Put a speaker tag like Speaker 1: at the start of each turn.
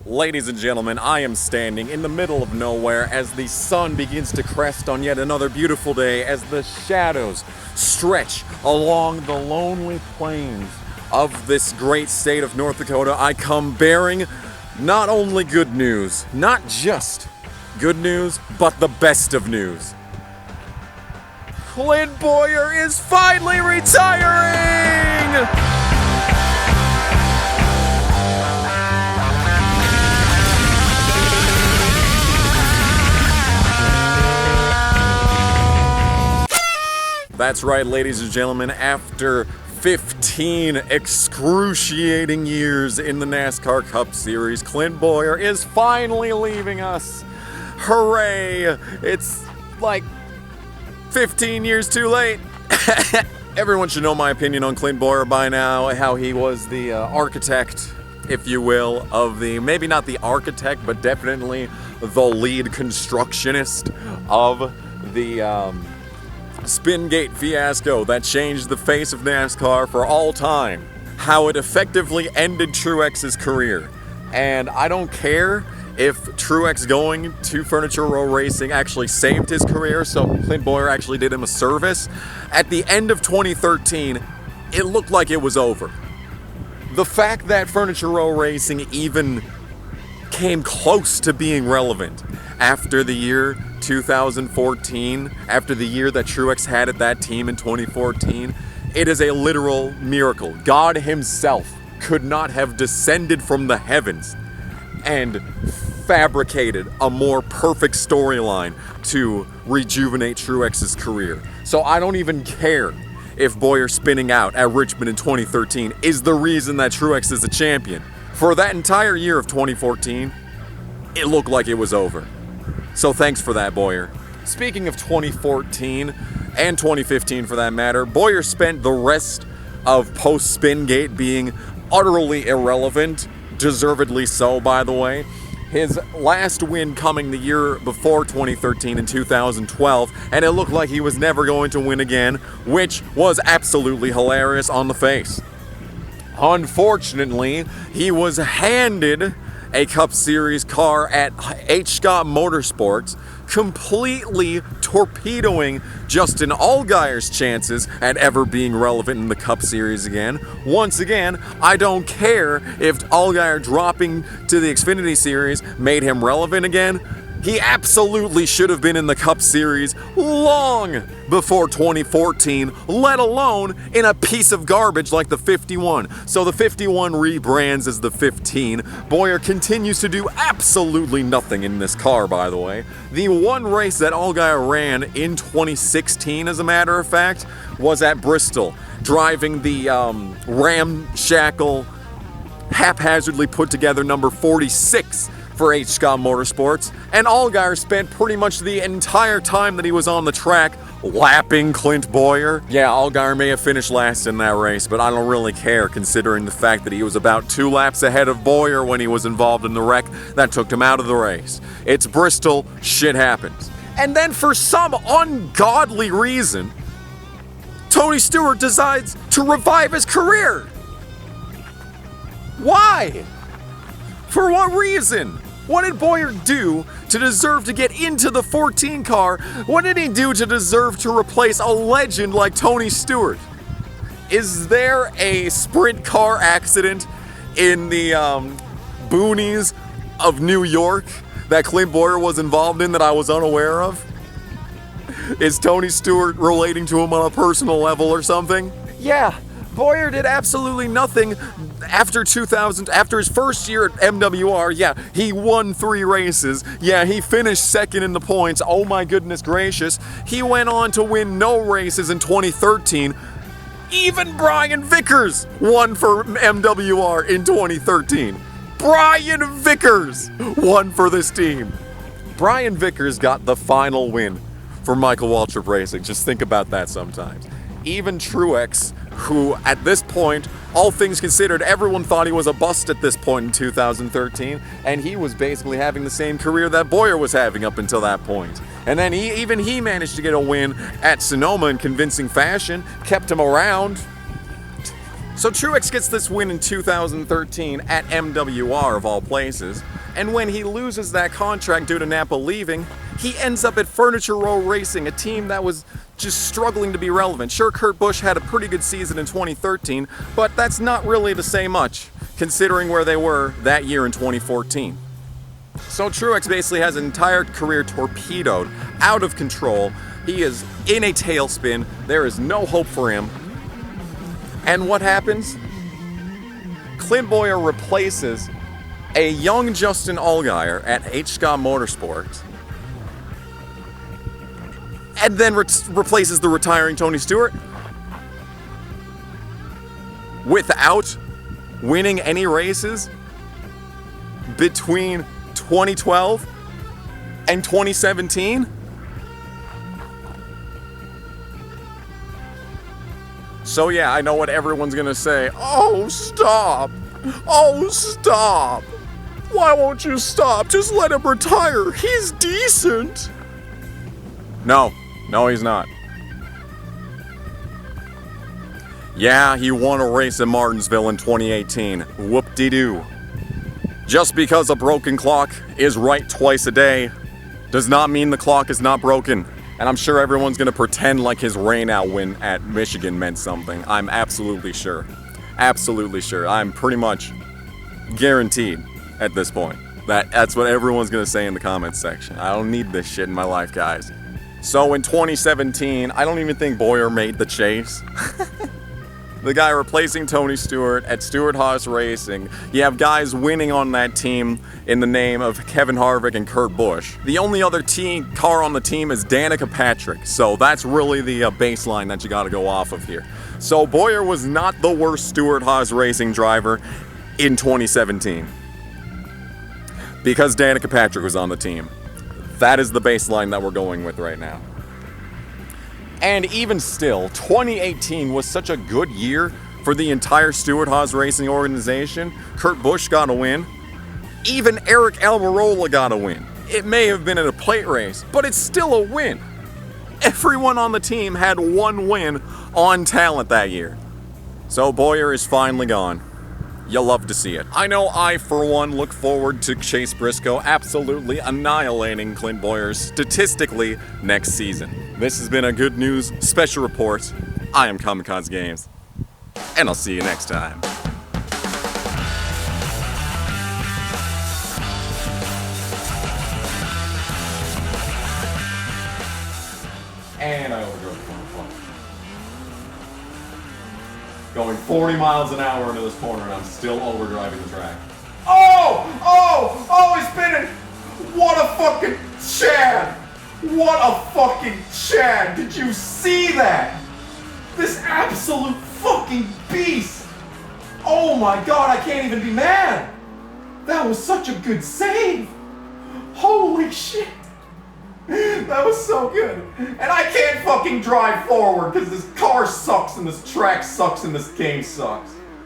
Speaker 1: Ladies and gentlemen, I am standing in the middle of nowhere as the sun begins to crest on yet another beautiful day as the shadows stretch along the lonely plains of this great state of North Dakota. I come bearing not only good news, not just good news, but the best of news. Clint BOWYER is finally retiring! That's right, ladies and gentlemen, after 15 excruciating years in the NASCAR Cup Series, Clint BOWYER is finally leaving us. Hooray! It's like 15 years too late. Everyone should know my opinion on Clint BOWYER by now, how he was the architect, if you will, of the, maybe not the architect, but definitely the lead constructionist of the Spingate fiasco that changed the face of NASCAR for all time. How it effectively ended Truex's career. And I don't care if Truex going to Furniture Row Racing actually saved his career, so Clint BOWYER actually did him a service. At the end of 2013, it looked like it was over. The fact that Furniture Row Racing even came close to being relevant after the year 2014, after the year that Truex had at that team in 2014, it is a literal miracle. God himself could not have descended from the heavens and fabricated a more perfect storyline to rejuvenate Truex's career. So I don't even care if BOWYER spinning out at Richmond in 2013 is the reason that Truex is a champion. For that entire year of 2014, it looked like it was over. So thanks for that, BOWYER. Speaking of 2014, and 2015 for that matter, BOWYER spent the rest of post-Spingate being utterly irrelevant, deservedly so, by the way. His last win coming the year before 2013 in 2012, and it looked like he was never going to win again, which was absolutely hilarious on the face. Unfortunately, he was handed a Cup Series car at H. Scott Motorsports, completely torpedoing Justin Allgaier's chances at ever being relevant in the Cup Series again. Once again, I don't care if Allgaier dropping to the Xfinity Series made him relevant again. He absolutely should have been in the Cup Series long before 2014, let alone in a piece of garbage like the 51. So the 51 rebrands as the 15. BOWYER continues to do absolutely nothing in this car, by the way. The one race that Allgaier ran in 2016, as a matter of fact, was at Bristol, driving the ramshackle, haphazardly put together number 46 for H. Scott Motorsports, and Allgaier spent pretty much the entire time that he was on the track lapping Clint BOWYER. Yeah, Allgaier may have finished last in that race, but I don't really care considering the fact that he was about 2 laps ahead of BOWYER when he was involved in the wreck that took him out of the race. It's Bristol, shit happens. And then for some ungodly reason, Tony Stewart decides to revive his career. Why? For what reason? What did BOWYER do to deserve to get into the 14 car? What did he do to deserve to replace a legend like Tony Stewart? Is there a sprint car accident in the boonies of New York that Clint BOWYER was involved in that I was unaware of? Is Tony Stewart relating to him on a personal level or something? Yeah, BOWYER did absolutely nothing after 2000, after his first year at MWR. Yeah, he won 3 races. Yeah, he finished second in the points. Oh my goodness gracious. He went on to win no races in 2013. Even Brian Vickers won for MWR in 2013. Brian Vickers won for this team. Brian Vickers got the final win for Michael Waltrip Racing. Just think about that sometimes. Even Truex, who at this point, all things considered, everyone thought he was a bust at this point in 2013, and he was basically having the same career that BOWYER was having up until that point. And then he managed to get a win at Sonoma in convincing fashion, kept him around. So Truex gets this win in 2013 at MWR of all places, and when he loses that contract due to Napa leaving, he ends up at Furniture Row Racing, a team that was just struggling to be relevant. Sure, Kurt Busch had a pretty good season in 2013, but that's not really to say much, considering where they were that year in 2014. So Truex basically has an entire career torpedoed, out of control. He is in a tailspin. There is no hope for him. And what happens? Clint Bowyer replaces a young Justin Allgaier at H. Scott Motorsports, and then replaces the retiring Tony Stewart without winning any races between 2012 and 2017? So yeah, I know what everyone's gonna say. Oh, stop! Oh, stop! Why won't you stop? Just let him retire. He's decent. No, he's not. Yeah, he won a race in Martinsville in 2018. Whoop-de-doo. Just because a broken clock is right twice a day does not mean the clock is not broken. And I'm sure everyone's gonna pretend like his rain-out win at Michigan meant something. I'm absolutely sure. Absolutely sure. I'm pretty much guaranteed at this point that's what everyone's gonna say in the comments section. I don't need this shit in my life, guys. So in 2017, I don't even think Bowyer made the chase. The guy replacing Tony Stewart at Stewart-Haas Racing. You have guys winning on that team in the name of Kevin Harvick and Kurt Busch. The only other car on the team is Danica Patrick, so that's really the baseline that you gotta go off of here. So Bowyer was not the worst Stewart-Haas Racing driver in 2017, because Danica Patrick was on the team. That is the baseline that we're going with right now. And even still, 2018 was such a good year for the entire Stewart-Haas Racing organization. Kurt Busch got a win. Even Eric Almirola got a win. It may have been in a plate race, but it's still a win. Everyone on the team had one win on talent that year. So Bowyer is finally gone. You'll love to see it. I know I, for one, look forward to Chase Briscoe absolutely annihilating Clint Bowyer statistically next season. This has been a Good News Special Report. I am Kamikaze Games, and I'll see you next time. And I overdrove the corner. Going 40 miles an hour into this corner, and I'm still overdriving the track. Oh, he's spinning! What a fucking Chad! What a fucking Chad! Did you see that? This absolute fucking beast! Oh my god, I can't even be mad! That was such a good save! Holy shit! That was so good. And I can't fucking drive forward because this car sucks and this track sucks and this game sucks.